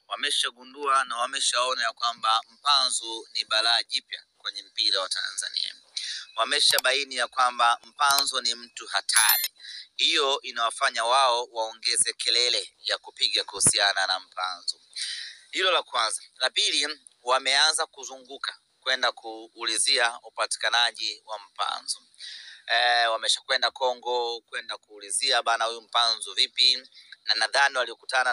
wameshagundua na wameshaona ya kwamba mpanzu ni balaa jipya kwenye mpira wa Tanzania. Wameshabaini ya kwamba mpanzu ni mtu hatari. Hiyo inawafanya wao waongeze kelele ya kupiga kuhusiana na mpanzu. Hilo la kwanza. La pili, wameanza kuzunguka kwenda kuulizia upatikanaji wa mpanzu. Wameshakwenda Kongo kwenda kuulizia bana huyu mpanzu vipi, na nadhani walikutana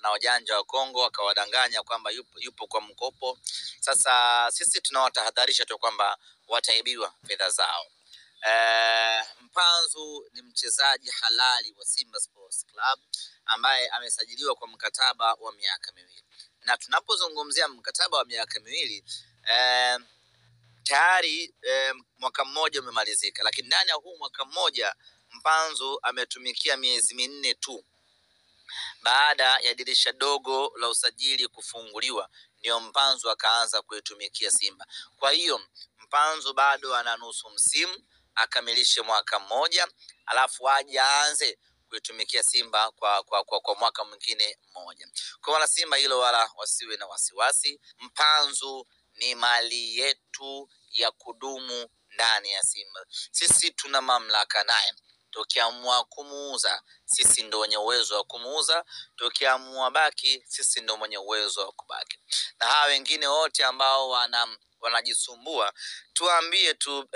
na wajanja wa Kongo wakawadanganya kwamba yupo kwa mkopo. Sasa sisi tunawatahadharisha tu kwamba wataibiwa fedha zao. Mpanzu ni mchezaji halali wa Simba Sports Club ambaye amesajiliwa kwa mkataba wa miaka 2. Na tunapozungumzia mkataba wa miaka 2, tayari mwaka mmoja umemalizika, lakini ndani ya huu mwaka mmoja mpanzu ametumikia miezi 4 tu. Baada ya dirisha dogo la usajili kufunguliwa, ndio mpanzu akaanza kuitumikia Simba. Kwa hiyo mpanzu bado ana nusu msimu akamilishe mwaka mmoja, alafu aje aanze kuitumikia Simba kwa mwaka mwingine mmoja. Kwa wana Simba hilo wala wasiwe na wasiwasi. Mpanzu ni mali yetu ya kudumu ndani ya Simba. Sisi tuna mamlaka naye. Tukiamua kumuuza, sisi ndio wenye uwezo wa kumuuza. Tukiamua baki, sisi ndio mwenye uwezo wa kubaki. Na hawa wengine wote ambao wanajisumbua, tuambie tu